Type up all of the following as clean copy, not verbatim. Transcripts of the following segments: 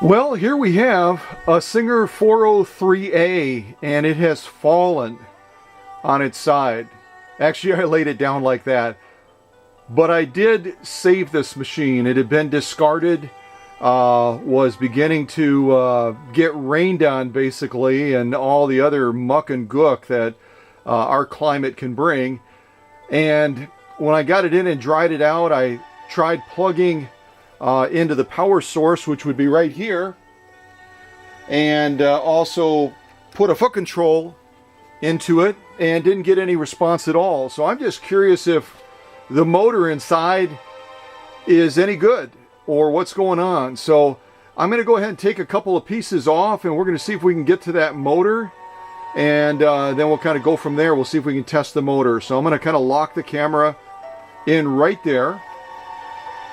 Well, here we have a Singer 403A, and it has fallen on its side. Actually, I laid it down like that. But I did save this machine. It had been discarded, was beginning to get rained on, basically, and all the other muck and gook that our climate can bring. And when I got it in and dried it out, I tried plugging into the power source, which would be right here, and also put a foot control into it, and didn't get any response at all. So I'm just curious if the motor inside is any good or what's going on. So I'm going to go ahead and take a couple of pieces off, and we're going to see if we can get to that motor, and then we'll kind of go from there. We'll see if we can test the motor. So I'm going to kind of lock the camera in right there.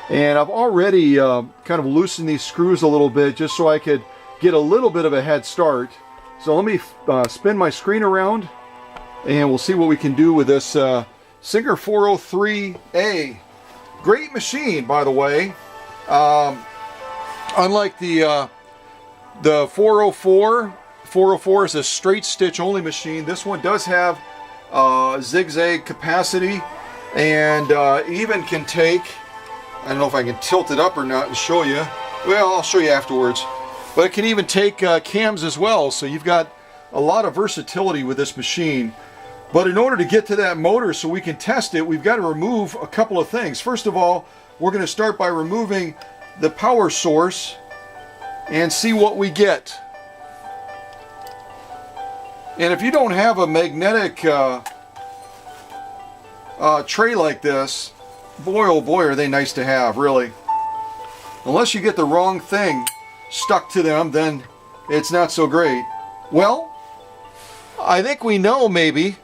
And I've already kind of loosened these screws a little bit just so I could get a little bit of a head start. So let me spin my screen around, and we'll see what we can do with this Singer 403A. Great machine, by the way. Unlike the 404, 404 is a straight stitch only machine. This one does have zigzag capacity, and even can take, I don't know if I can tilt it up or not and show you. Well, I'll show you afterwards. But it can even take cams as well, so you've got a lot of versatility with this machine. But in order to get to that motor so we can test it, we've got to remove a couple of things. First of all, we're going to start by removing the power source and see what we get. And if you don't have a magnetic tray like this, boy oh boy are they nice to have, really. Unless you get the wrong thing stuck to them, then it's not so great. Well, I think we know maybe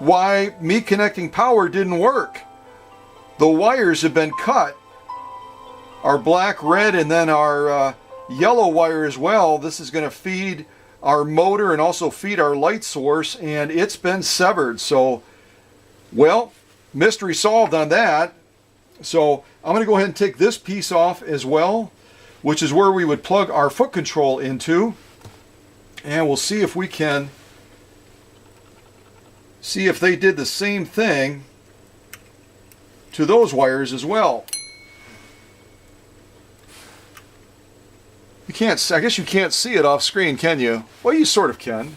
why me connecting power didn't work. The wires have been cut. Our black, red, and then our yellow wire as well. This is going to feed our motor and also feed our light source, and it's been severed. So, well, mystery solved on that. So I'm going to go ahead and take this piece off as well, which is where we would plug our foot control into, and we'll see if we can see if they did the same thing to those wires as well. You can't, I guess you can't see it off screen, can you? Well, you sort of can.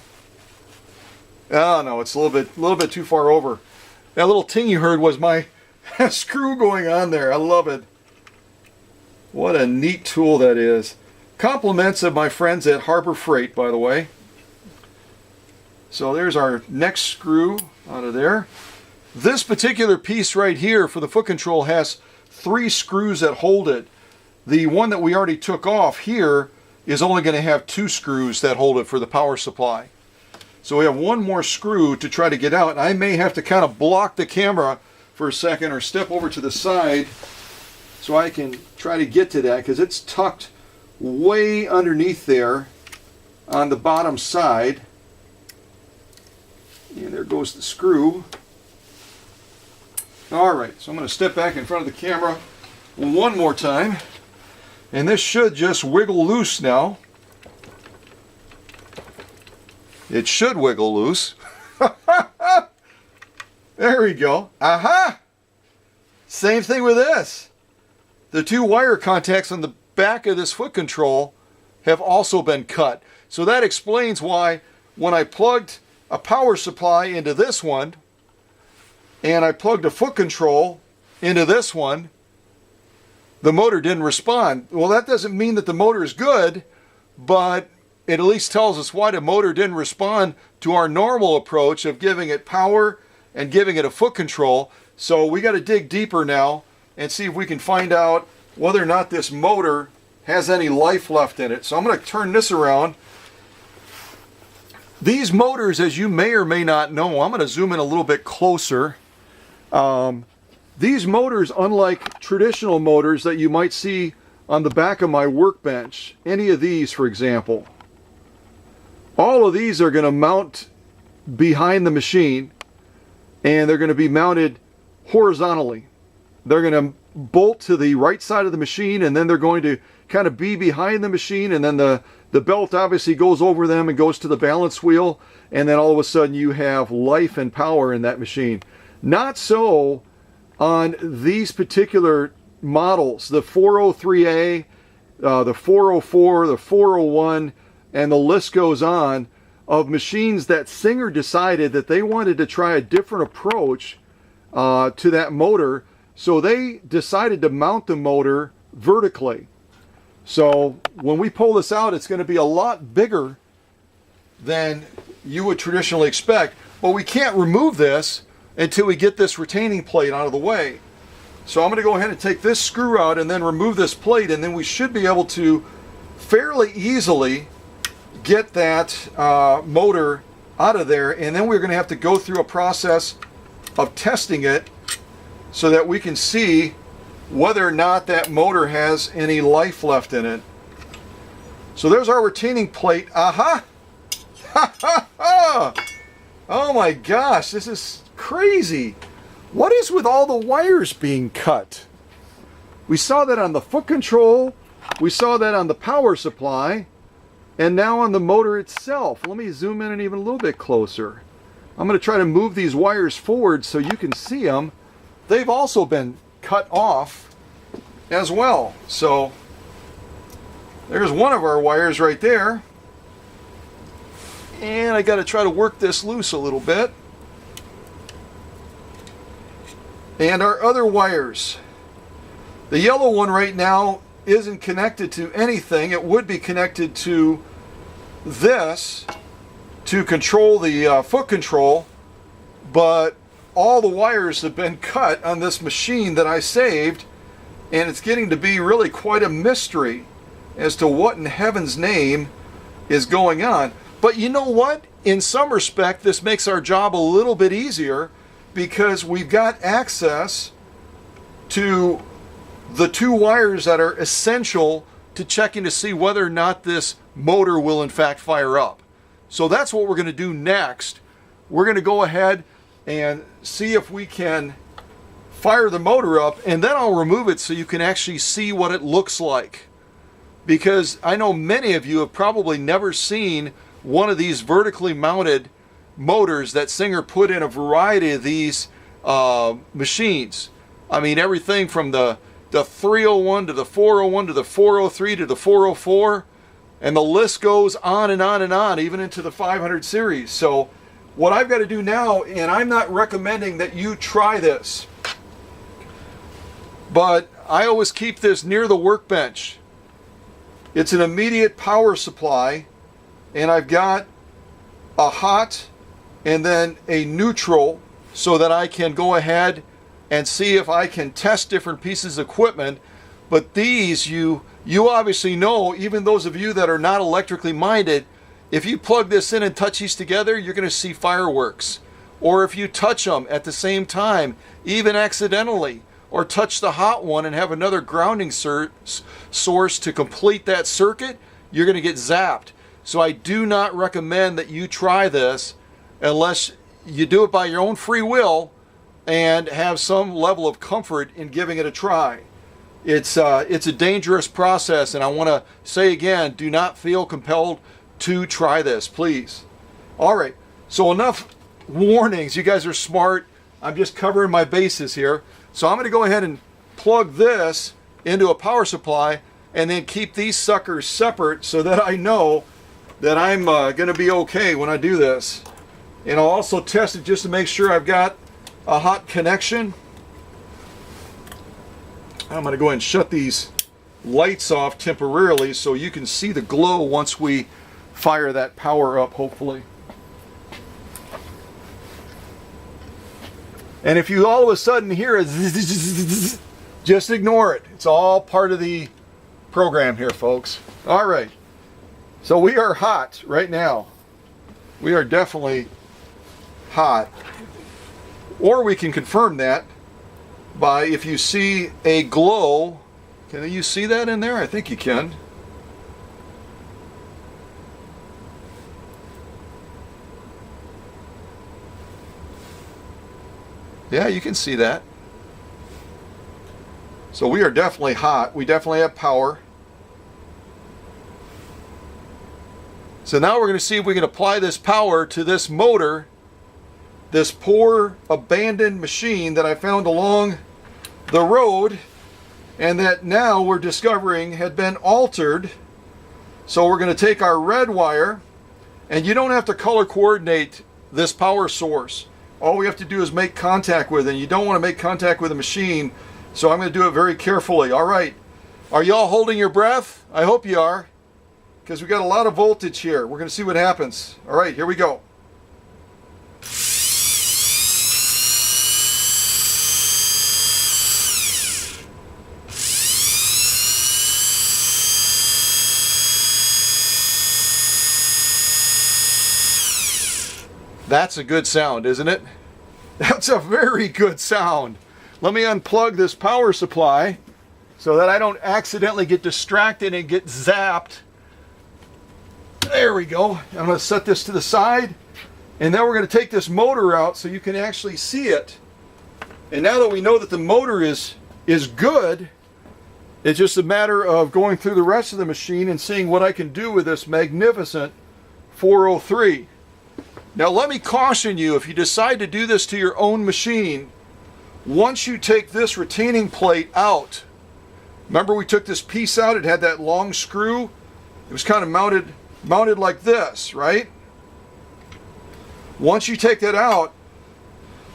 Oh no, it's a little bit too far over. That little ting you heard was my screw going on there. I love it. What a neat tool that is. Compliments of my friends at Harbor Freight, by the way. So there's our next screw out of there. This particular piece right here for the foot control has 3 screws that hold it. The one that we already took off here is only going to have 2 screws that hold it for the power supply. So we have one more screw to try to get out. I may have to kind of block the camera for a second or step over to the side so I can try to get to that, because it's tucked way underneath there on the bottom side. And there goes the screw. Alright, so I'm going to step back in front of the camera one more time. And this should just wiggle loose now. It should wiggle loose. There we go. Aha! Same thing with this. The 2 wire contacts on the back of this foot control have also been cut. So that explains why when I plugged a power supply into this one and I plugged a foot control into this one, the motor didn't respond. Well, that doesn't mean that the motor is good, but it at least tells us why the motor didn't respond to our normal approach of giving it power and giving it a foot control. So we got to dig deeper now and see if we can find out whether or not this motor has any life left in it. So I'm going to turn this around. These motors, as you may or may not know, I'm going to zoom in a little bit closer. These motors, unlike traditional motors that you might see on the back of my workbench, any of these for example, all of these are going to mount behind the machine, and they're going to be mounted horizontally. They're going to bolt to the right side of the machine, and then they're going to kind of be behind the machine, and then the belt obviously goes over them and goes to the balance wheel, and then all of a sudden you have life and power in that machine. Not so on these particular models, the 403A, the 404, the 401, and the list goes on, of machines that Singer decided that they wanted to try a different approach to that motor. So they decided to mount the motor vertically. So when we pull this out, it's going to be a lot bigger than you would traditionally expect. But we can't remove this until we get this retaining plate out of the way. So I'm going to go ahead and take this screw out and then remove this plate, and then we should be able to fairly easily get that motor out of there. And then we're going to have to go through a process of testing it so that we can see whether or not that motor has any life left in it. So there's our retaining plate. Aha! Ha ha ha! Oh my gosh, this is crazy. What is with all the wires being cut? We saw that on the foot control, we saw that on the power supply, and now on the motor itself. Let me zoom in and even a little bit closer. I'm going to try to move these wires forward so you can see them. They've also been cut off as well. So there's one of our wires right there. And I got to try to work this loose a little bit. And our other wires. The yellow one right now isn't connected to anything. It would be connected to this to control the foot control, but all the wires have been cut on this machine that I saved, and it's getting to be really quite a mystery as to what in heaven's name is going on. But you know what? In some respect, this makes our job a little bit easier because we've got access to the two wires that are essential to checking to see whether or not this motor will in fact fire up. So that's what we're going to do next. We're going to go ahead and see if we can fire the motor up, and then I'll remove it so you can actually see what it looks like. Because I know many of you have probably never seen one of these vertically mounted motors that Singer put in a variety of these machines. I mean, everything from the 301 to the 401 to the 403 to the 404, and the list goes on and on and on, even into the 500 series. So what I've got to do now, and I'm not recommending that you try this, but I always keep this near the workbench. It's an immediate power supply, and I've got a hot and then a neutral so that I can go ahead and see if I can test different pieces of equipment. But these, you obviously know, even those of you that are not electrically minded, if you plug this in and touch these together, you're going to see fireworks. Or if you touch them at the same time, even accidentally, or touch the hot one and have another grounding source to complete that circuit, you're going to get zapped. So I do not recommend that you try this unless you do it by your own free will and have some level of comfort in giving it a try. It's a dangerous process, and I want to say again, do not feel compelled to try this, please. All right, so enough warnings. You guys are smart. I'm just covering my bases here. So I'm going to go ahead and plug this into a power supply and then keep these suckers separate so that I know that I'm going to be okay when I do this. And I'll also test it just to make sure I've got a hot connection. I'm going to go ahead and shut these lights off temporarily so you can see the glow once we fire that power up, hopefully. And if you all of a sudden hear a zzz, just ignore it. It's all part of the program here, folks. All right. So we are hot right now. We are definitely hot. Or we can confirm that by, if you see a glow, can you see that in there? I think you can. Yeah, you can see that. So we are definitely hot. We definitely have power. So now we're going to see if we can apply this power to this motor, this poor abandoned machine that I found along the road, and that now we're discovering had been altered. So we're going to take our red wire, and you don't have to color coordinate this power source. All we have to do is make contact with it, and you don't want to make contact with the machine, so I'm going to do it very carefully. All right, are y'all holding your breath? I hope you are, because we got a lot of voltage here. We're going to see what happens. All right, here we go. That's a good sound, isn't it? That's a very good sound. Let me unplug this power supply so that I don't accidentally get distracted and get zapped. There we go. I'm going to set this to the side, and then we're going to take this motor out so you can actually see it. And now that we know that the motor is good, it's just a matter of going through the rest of the machine and seeing what I can do with this magnificent 403. Now let me caution you, if you decide to do this to your own machine, once you take this retaining plate out, remember we took this piece out, it had that long screw, it was kind of mounted like this, right? Once you take that out,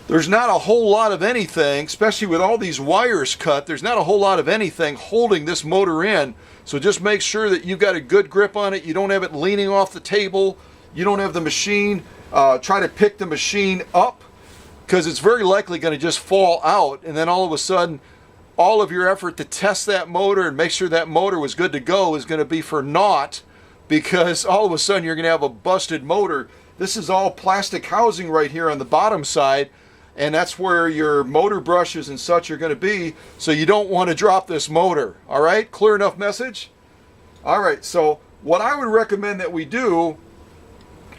there's not a whole lot of anything, especially with all these wires cut, there's not a whole lot of anything holding this motor in. So just make sure that you've got a good grip on it, you don't have it leaning off the table, you don't have the machine, try to pick the machine up, because it's very likely going to just fall out, and then all of a sudden all of your effort to test that motor and make sure that motor was good to go is going to be for naught, because all of a sudden you're going to have a busted motor. This is all plastic housing right here on the bottom side, and that's where your motor brushes and such are going to be, so you don't want to drop this motor. All right, clear enough message? All right, so what I would recommend that we do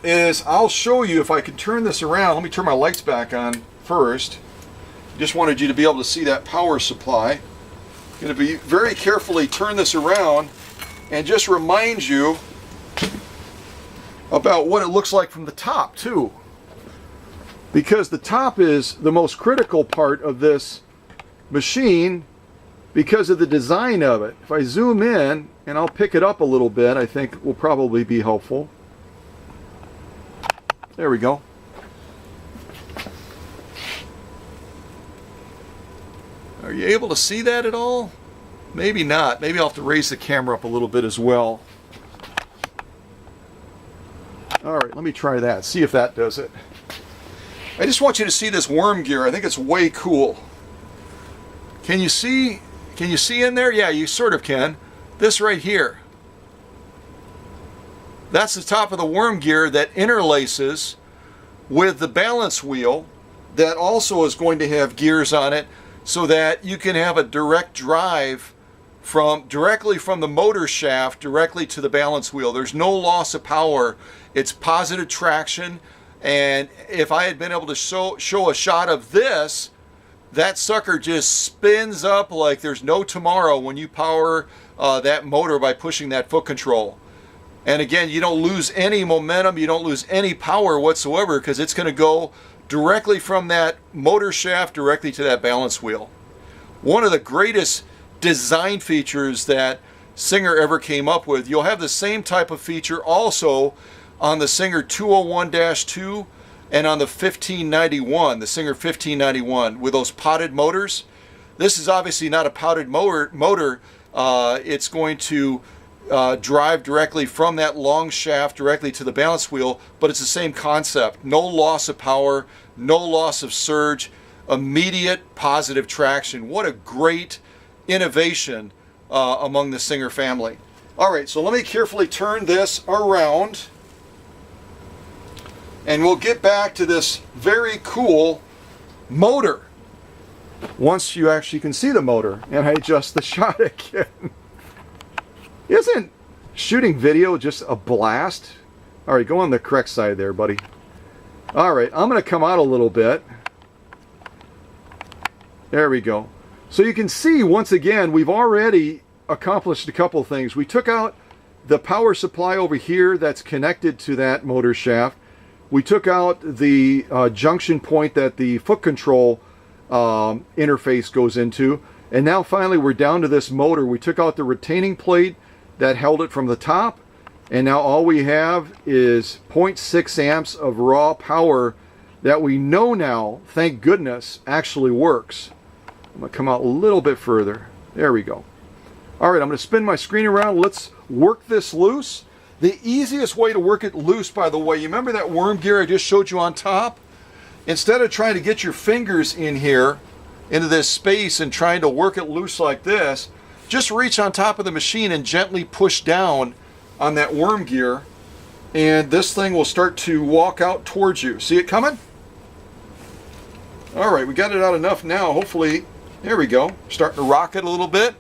is, I'll show you if I can turn this around. Let me turn my lights back on first. Just wanted you to be able to see that power supply. I'm going to be very carefully turn this around and just remind you about what it looks like from the top too, because the top is the most critical part of this machine because of the design of it. If I zoom in and I'll pick it up a little bit, I think will probably be helpful. There we go. Are you able to see that at all? Maybe not. Maybe I'll have to raise the camera up a little bit as well. All right, let me try that. See if that does it. I just want you to see this worm gear. I think it's way cool. Can you see? Can you see in there? Yeah, you sort of can. This right here. That's the top of the worm gear that interlaces with the balance wheel that also is going to have gears on it, so that you can have a direct drive directly from the motor shaft directly to the balance wheel. There's no loss of power. It's positive traction, and if I had been able to show a shot of this, that sucker just spins up like there's no tomorrow when you power that motor by pushing that foot control. And again, you don't lose any momentum, you don't lose any power whatsoever, because it's going to go directly from that motor shaft directly to that balance wheel. One of the greatest design features that Singer ever came up with. You'll have the same type of feature also on the Singer 201-2 and on the 1591, the Singer 1591, with those potted motors. This is obviously not a potted motor. It's going to drive directly from that long shaft directly to the balance wheel, but it's the same concept. No loss of power, no loss of surge, immediate positive traction. What a great innovation among the Singer family. All right, so let me carefully turn this around, and we'll get back to this very cool motor once you actually can see the motor and I adjust the shot again. Isn't shooting video just a blast? All right, go on the correct side there, buddy. All right, I'm going to come out a little bit. There we go. So you can see, once again, we've already accomplished a couple things. We took out the power supply over here that's connected to that motor shaft. We took out the junction point that the foot control interface goes into. And now finally we're down to this motor. We took out the retaining plate that held it from the top. And now all we have is 0.6 amps of raw power that we know now, thank goodness, actually works. I'm going to come out a little bit further. There we go. All right, I'm going to spin my screen around. Let's work this loose. The easiest way to work it loose, by the way, you remember that worm gear I just showed you on top? Instead of trying to get your fingers in here, into this space and trying to work it loose like this, just reach on top of the machine and gently push down on that worm gear, and this thing will start to walk out towards you. See it coming? All right, we got it out enough now. Hopefully, there we go. Starting to rock it a little bit.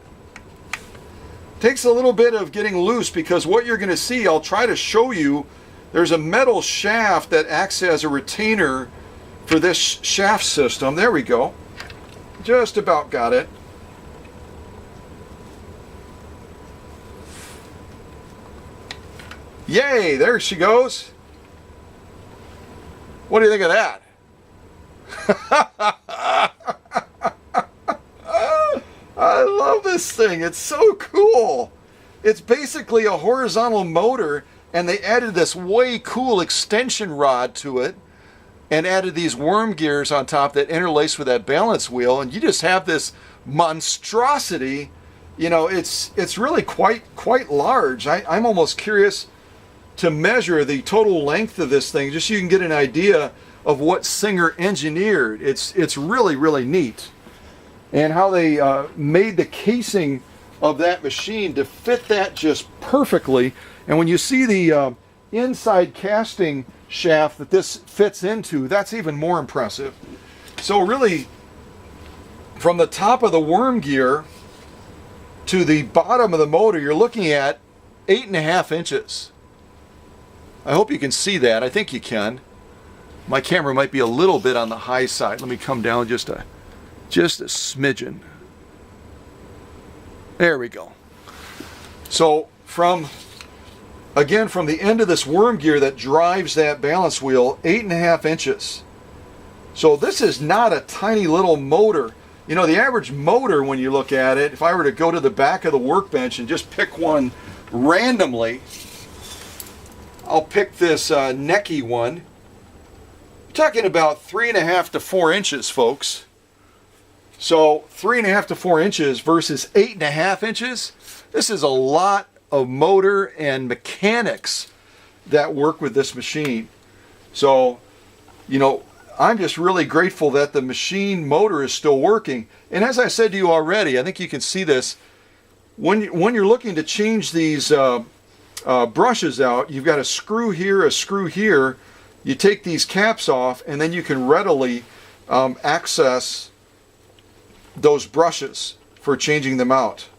Takes a little bit of getting loose, because what you're going to see, I'll try to show you, there's a metal shaft that acts as a retainer for this shaft system. There we go. Just about got it. Yay, there she goes. What do you think of that? I love this thing. It's so cool. It's basically a horizontal motor, and they added this way cool extension rod to it and added these worm gears on top that interlace with that balance wheel, and you just have this monstrosity. You know, it's really quite large. I'm almost curious to measure the total length of this thing, just so you can get an idea of what Singer engineered. It's really neat. And how they made the casing of that machine to fit that just perfectly. And when you see the inside casting shaft that this fits into, that's even more impressive. So really, from the top of the worm gear to the bottom of the motor, you're looking at 8.5 inches. I hope you can see that. I think you can. My camera might be a little bit on the high side. Let me come down just a smidgen. There we go. So from the end of this worm gear that drives that balance wheel, 8.5 inches. So this is not a tiny little motor. You know, the average motor, when you look at it, if I were to go to the back of the workbench and just pick one randomly, I'll pick this Necky one. We're talking about 3.5 to 4 inches, folks. So 3.5 to 4 inches versus 8.5 inches. This is a lot of motor and mechanics that work with this machine. So, you know, I'm just really grateful that the machine motor is still working. And as I said to you already, I think you can see this. When you're looking to change these brushes out, you've got a screw here, a screw here. You take these caps off, and then you can readily access those brushes for changing them out.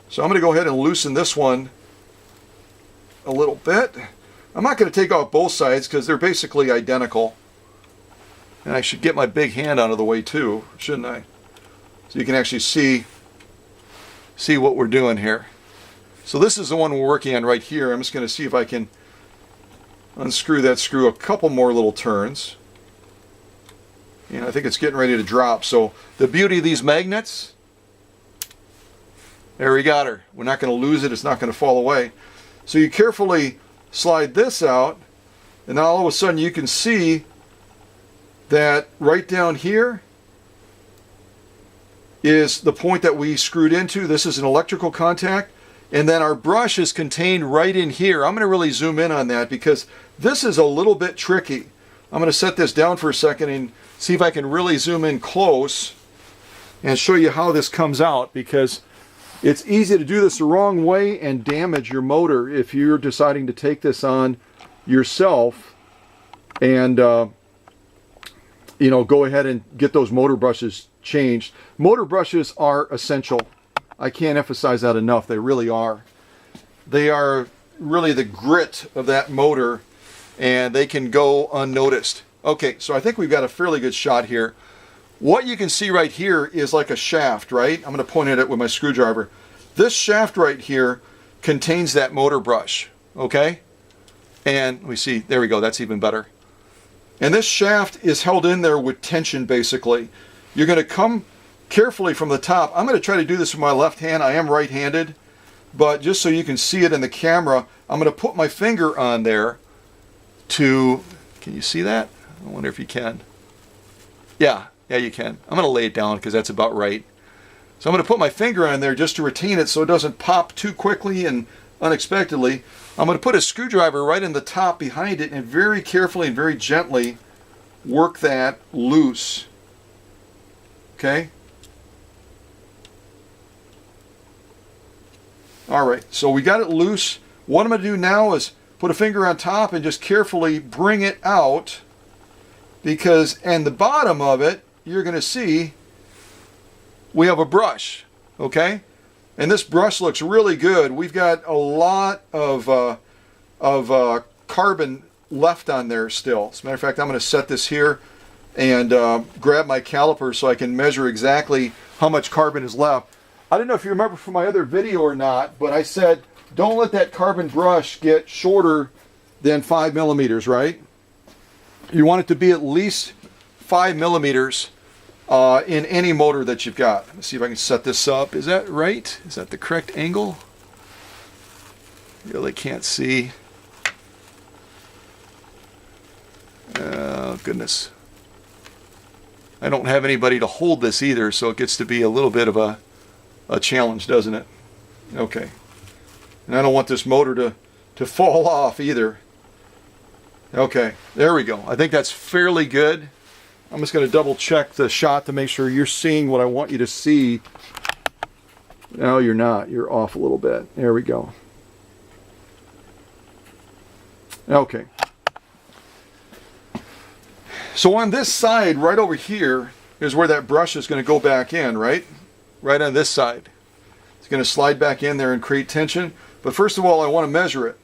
So I'm going to go ahead and loosen this one a little bit. I'm not going to take off both sides because they're basically identical. And I should get my big hand out of the way too, shouldn't I? So you can actually see what we're doing here. So this is the one we're working on right here. I'm just going to see if I can unscrew that screw a couple more little turns. And I think it's getting ready to drop. So the beauty of these magnets, there we got her. We're not going to lose it. It's not going to fall away. So you carefully slide this out, and now all of a sudden you can see that right down here is the point that we screwed into. This is an electrical contact. And then our brush is contained right in here. I'm going to really zoom in on that because this is a little bit tricky. I'm going to set this down for a second and see if I can really zoom in close and show you how this comes out, because it's easy to do this the wrong way and damage your motor if you're deciding to take this on yourself and you know, go ahead and get those motor brushes changed. Motor brushes are essential. I can't emphasize that enough. They really are. They are really the grit of that motor, and they can go unnoticed. Okay, so I think we've got a fairly good shot here. what you can see right here is like a shaft, right? I'm going to point at it with my screwdriver. This shaft right here contains that motor brush, okay? And we see, there we go, that's even better. And this shaft is held in there with tension, basically. You're going to come carefully from the top. I'm going to try to do this with my left hand. I am right-handed, but just so you can see it in the camera, I'm going to put my finger on there to, can you see that? I wonder if you can. Yeah, you can. I'm going to lay it down because that's about right. So I'm going to put my finger on there just to retain it so it doesn't pop too quickly and unexpectedly. I'm going to put a screwdriver right in the top behind it and very carefully and very gently work that loose. Okay? Alright, so we got it loose. What I'm going to do now is put a finger on top and just carefully bring it out, because and the bottom of it, you're going to see we have a brush, okay? And this brush looks really good. We've got a lot of carbon left on there still. As a matter of fact, I'm going to set this here and grab my caliper so I can measure exactly how much carbon is left. I don't know if you remember from my other video or not, but I said don't let that carbon brush get shorter than 5 millimeters, right? You want it to be at least 5 millimeters in any motor that you've got. Let's see if I can set this up. Is that right? Is that the correct angle? Really can't see. Oh, goodness. I don't have anybody to hold this either, so it gets to be a little bit of a challenge, doesn't it? Okay. And I don't want this motor to fall off either. Okay, there we go. I think that's fairly good. I'm just going to double check the shot to make sure you're seeing what I want you to see. No, you're not. You're off a little bit. There we go. Okay. So on this side, right over here, is where that brush is going to go back in, right? Right on this side. It's going to slide back in there and create tension. But first of all, I want to measure it.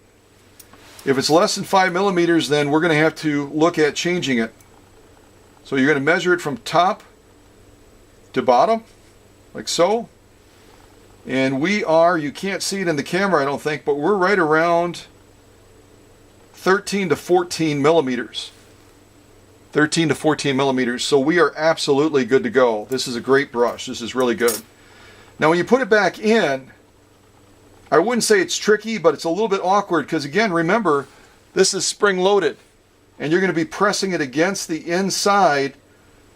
If it's less than 5 millimeters, then we're going to have to look at changing it. So you're going to measure it from top to bottom, like so. And we are, you can't see it in the camera, I don't think, but we're right around 13 to 14 millimeters. 13 to 14 millimeters. So we are absolutely good to go. This is a great brush. This is really good. Now when you put it back in, I wouldn't say it's tricky, but it's a little bit awkward because, again, remember, this is spring-loaded. And you're going to be pressing it against the inside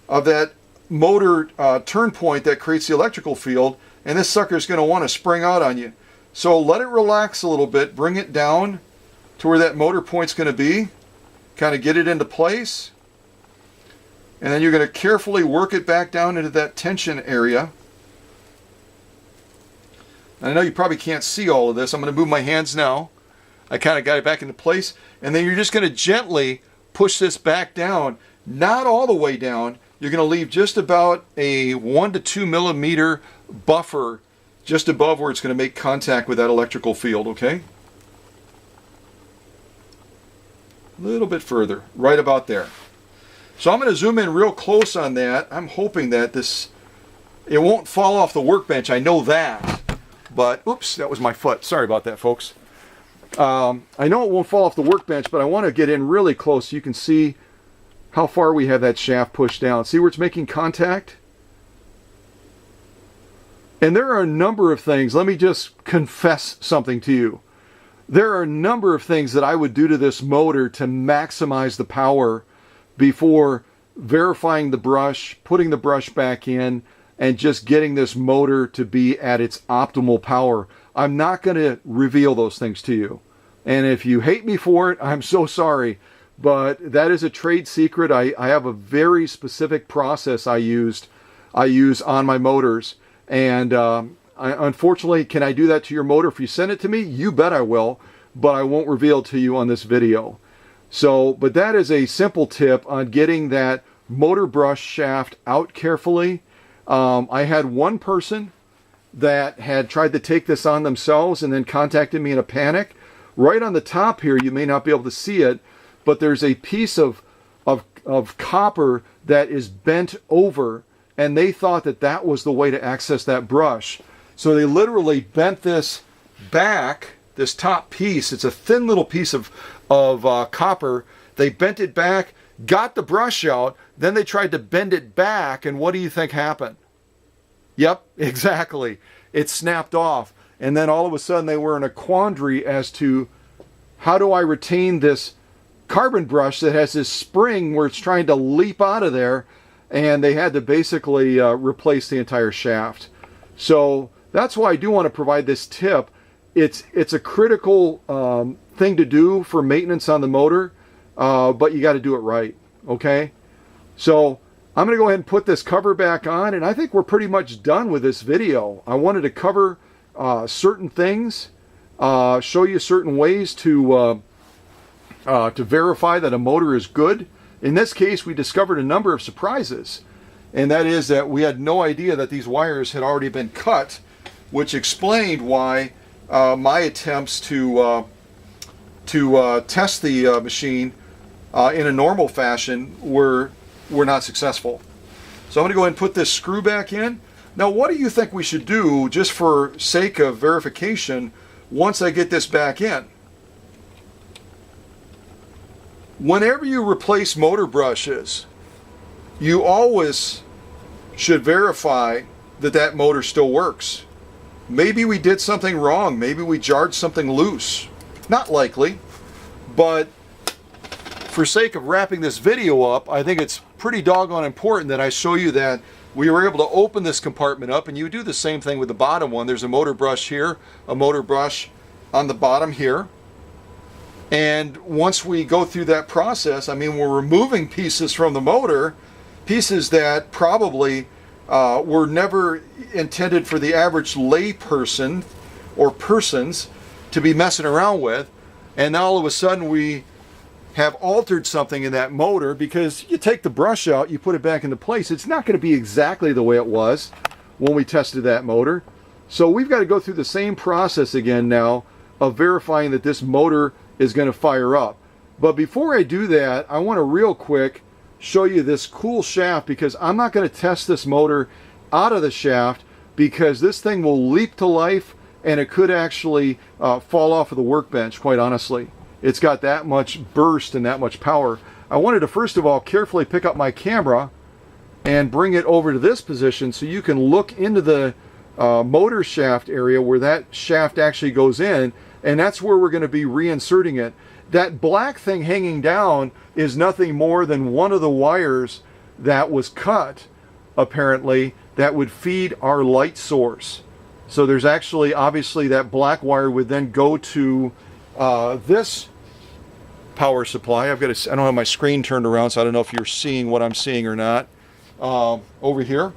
of that motor turn point that creates the electrical field, and this sucker is going to want to spring out on you. So let it relax a little bit, bring it down to where that motor point's going to be, kind of get it into place, and then you're going to carefully work it back down into that tension area. I know you probably can't see all of this. I'm going to move my hands now. I kind of got it back into place. And then you're just going to gently push this back down. Not all the way down. You're going to leave just about a 1 to 2 millimeter buffer just above where it's going to make contact with that electrical field, okay? A little bit further, right about there. So I'm going to zoom in real close on that. I'm hoping that it won't fall off the workbench. I know that. But, oops, that was my foot. Sorry about that, folks. I know it won't fall off the workbench, but I want to get in really close so you can see how far we have that shaft pushed down. See where it's making contact? And there are a number of things. Let me just confess something to you. There are a number of things that I would do to this motor to maximize the power before verifying the brush, putting the brush back in, and just getting this motor to be at its optimal power. I'm not going to reveal those things to you. And if you hate me for it, I'm so sorry. But that is a trade secret. I have a very specific process I use on my motors. And unfortunately, can I do that to your motor if you send it to me? You bet I will. But I won't reveal it to you on this video. So, but that is a simple tip on getting that motor brush shaft out carefully. I had one person that had tried to take this on themselves and then contacted me in a panic. Right on the top here, you may not be able to see it, but there's a piece of copper that is bent over, and they thought that that was the way to access that brush. So they literally bent this back, this top piece. It's a thin little piece of copper. They bent it back, got the brush out, then they tried to bend it back, and what do you think happened? Yep, exactly. It snapped off. And then all of a sudden they were in a quandary as to, how do I retain this carbon brush that has this spring where it's trying to leap out of there? And they had to basically replace the entire shaft. So that's why I do want to provide this tip. It's a critical thing to do for maintenance on the motor, but you got to do it right, okay? So I'm going to go ahead and put this cover back on, and I think we're pretty much done with this video. I wanted to cover certain things, show you certain ways to verify that a motor is good. In this case, we discovered a number of surprises, and that is that we had no idea that these wires had already been cut, which explained why my attempts to test the machine in a normal fashion were not successful. So I'm going to go ahead and put this screw back in. Now, what do you think we should do, just for sake of verification, once I get this back in? Whenever you replace motor brushes, you always should verify that that motor still works. Maybe we did something wrong. Maybe we jarred something loose. Not likely, but for sake of wrapping this video up, I think it's pretty doggone important that I show you that we were able to open this compartment up, and you do the same thing with the bottom one. There's a motor brush here, a motor brush on the bottom here. And once we go through that process, I mean, we're removing pieces from the motor, pieces that probably were never intended for the average lay person or persons to be messing around with. And now all of a sudden we have altered something in that motor, because you take the brush out, you put it back into place. It's not going to be exactly the way it was when we tested that motor. So we've got to go through the same process again now of verifying that this motor is going to fire up. But before I do that, I want to real quick show you this cool shaft, because I'm not going to test this motor out of the shaft, because this thing will leap to life and it could actually fall off of the workbench, quite honestly. It's got that much burst and that much power. I wanted to first of all carefully pick up my camera and bring it over to this position so you can look into the motor shaft area where that shaft actually goes in, and that's where we're going to be reinserting it. That black thing hanging down is nothing more than one of the wires that was cut, apparently, that would feed our light source. So there's actually, obviously, that black wire would then go to this power supply. I don't have my screen turned around, so I don't know if you're seeing what I'm seeing or not over here.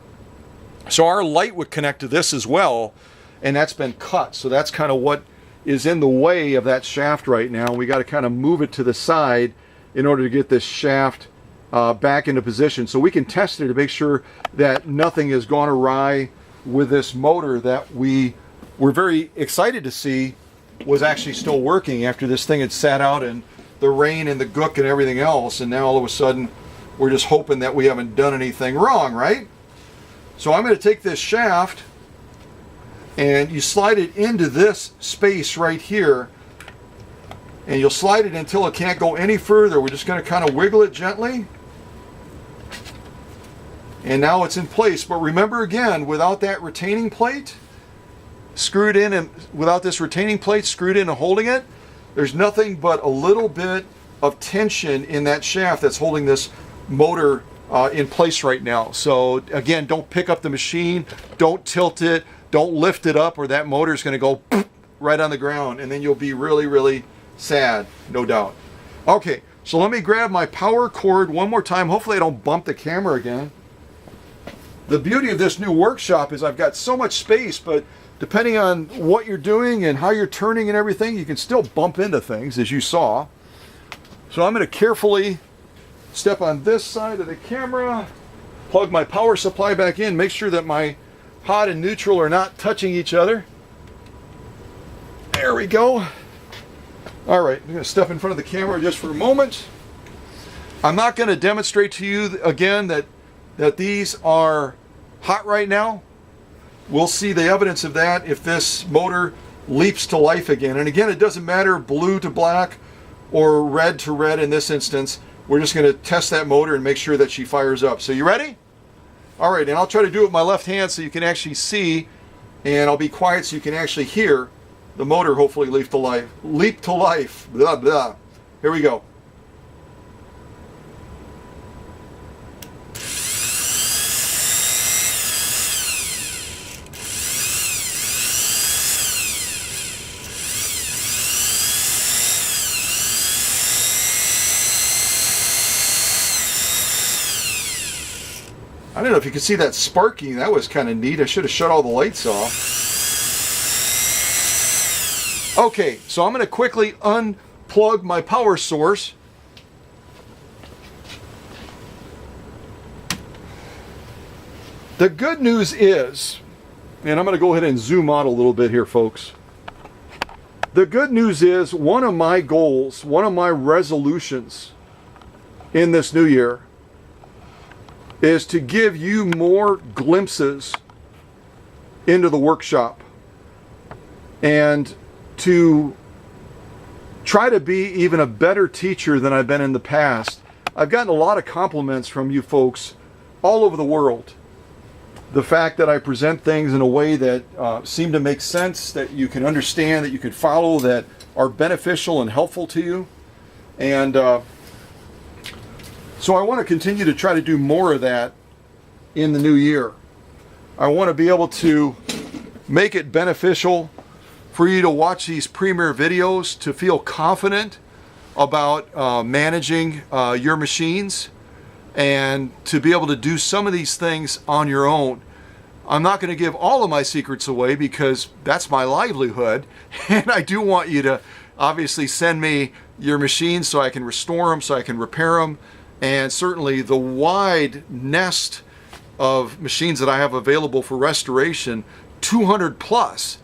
So our light would connect to this as well, and that's been cut. So that's kind of what is in the way of that shaft right now. We got to kind of move it to the side in order to get this shaft back into position, so we can test it to make sure that nothing has gone awry with this motor that we were very excited to see was actually still working after this thing had sat out in the rain and the gook and everything else, and now all of a sudden we're just hoping that we haven't done anything wrong, right? So I'm going to take this shaft and you slide it into this space right here, and you'll slide it until it can't go any further. We're just going to kind of wiggle it gently, and now it's in place. But remember, again, without that retaining plate screwed in, and without this retaining plate screwed in and holding it, there's nothing but a little bit of tension in that shaft that's holding this motor in place right now. So again, don't pick up the machine, don't tilt it, don't lift it up, or that motor is going to go right on the ground, and then you'll be really, really sad, no doubt. Okay, so let me grab my power cord one more time. Hopefully I don't bump the camera again. The beauty of this new workshop is I've got so much space, but depending on what you're doing and how you're turning and everything, you can still bump into things, as you saw. So I'm going to carefully step on this side of the camera, plug my power supply back in, make sure that my hot and neutral are not touching each other. There we go. All right, I'm going to step in front of the camera just for a moment. I'm not going to demonstrate to you again that these are hot right now. We'll see the evidence of that if this motor leaps to life again. And again, it doesn't matter blue to black or red to red in this instance. We're just going to test that motor and make sure that she fires up. So you ready? All right, and I'll try to do it with my left hand so you can actually see, and I'll be quiet so you can actually hear the motor hopefully leap to life. Leap to life. Blah, blah. Here we go. I don't know if you can see that sparking. That was kind of neat. I should have shut all the lights off. Okay, so I'm going to quickly unplug my power source. The good news is, and I'm going to go ahead and zoom out a little bit here, folks. The good news is one of my goals, one of my resolutions in this new year is to give you more glimpses into the workshop and to try to be even a better teacher than I've been in the past. I've gotten a lot of compliments from you folks all over the world. The fact that I present things in a way that seem to make sense, that you can understand, that you can follow, that are beneficial and helpful to you. And so I want to continue to try to do more of that in the new year. I want to be able to make it beneficial for you to watch these premier videos, to feel confident about managing your machines, and to be able to do some of these things on your own. I'm not going to give all of my secrets away because that's my livelihood, and I do want you to obviously send me your machines so I can restore them, so I can repair them. And certainly the wide nest of machines that I have available for restoration, 200 plus.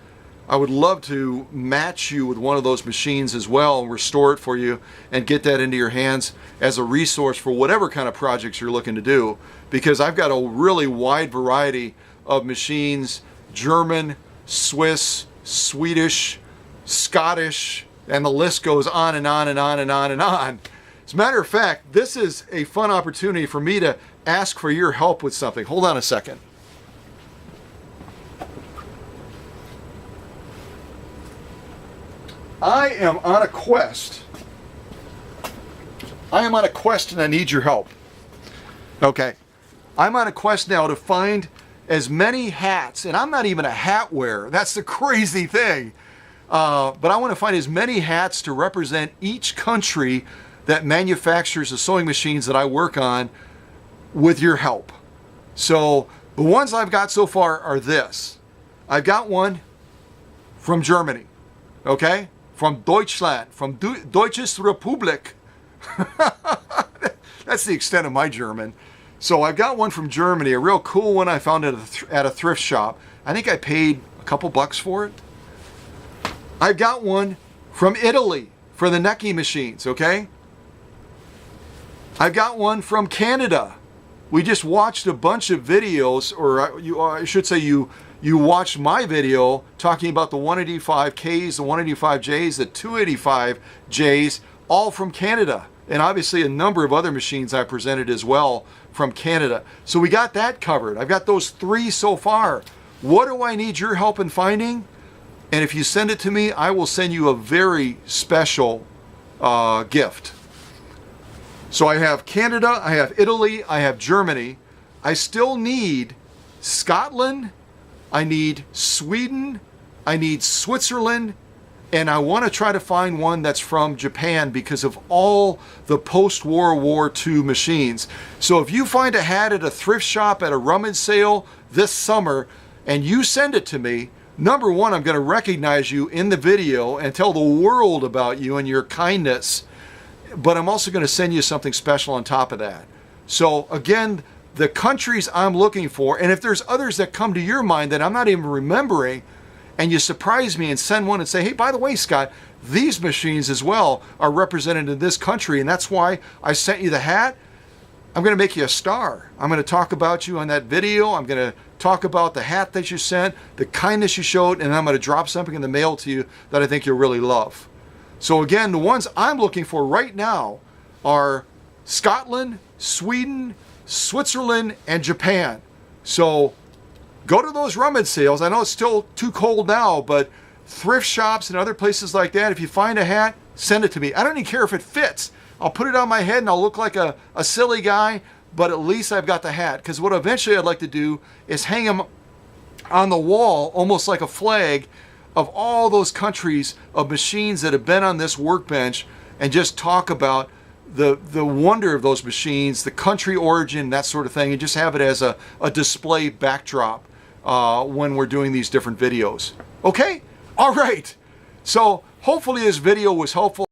I would love to match you with one of those machines as well and restore it for you and get that into your hands as a resource for whatever kind of projects you're looking to do. Because I've got a really wide variety of machines, German, Swiss, Swedish, Scottish, and the list goes on and on and on and on and on. As a matter of fact, this is a fun opportunity for me to ask for your help with something. Hold on a second. I am on a quest. I am on a quest and I need your help. Okay. I'm on a quest now to find as many hats, and I'm not even a hat wearer. That's the crazy thing. But I want to find as many hats to represent each country that manufactures the sewing machines that I work on with your help. So the ones I've got so far are this. I've got one from Germany, okay? From Deutschland, from Deutsches Republik. That's the extent of my German. So I've got one from Germany, a real cool one I found at a thrift shop. I think I paid a couple bucks for it. I've got one from Italy for the Necchi machines, okay? I've got one from Canada. We just watched a bunch of videos, or I should say you watched my video talking about the 185Ks, the 185Js, the 285Js, all from Canada. And obviously a number of other machines I presented as well from Canada. So we got that covered. I've got those 3 so far. What do I need your help in finding? And if you send it to me, I will send you a very special gift. So I have Canada, I have Italy, I have Germany. I still need Scotland, I need Sweden, I need Switzerland, and I want to try to find one that's from Japan because of all the post-World War II machines. So if you find a hat at a thrift shop at a rummage sale this summer and you send it to me, number one, I'm going to recognize you in the video and tell the world about you and your kindness. But I'm also going to send you something special on top of that. So again, the countries I'm looking for, and if there's others that come to your mind that I'm not even remembering, and you surprise me and send one and say, hey, by the way, Scott, these machines as well are represented in this country, and that's why I sent you the hat, I'm going to make you a star. I'm going to talk about you on that video. I'm going to talk about the hat that you sent, the kindness you showed, and I'm going to drop something in the mail to you that I think you'll really love. So again, the ones I'm looking for right now are Scotland, Sweden, Switzerland, and Japan. So go to those rummage sales. I know it's still too cold now, but thrift shops and other places like that, if you find a hat, send it to me. I don't even care if it fits. I'll put it on my head and I'll look like a silly guy, but at least I've got the hat. Because what eventually I'd like to do is hang them on the wall, almost like a flag, of all those countries of machines that have been on this workbench, and just talk about the wonder of those machines, the country origin, that sort of thing, and just have it as a display backdrop when we're doing these different videos. Okay? All right. So hopefully this video was helpful.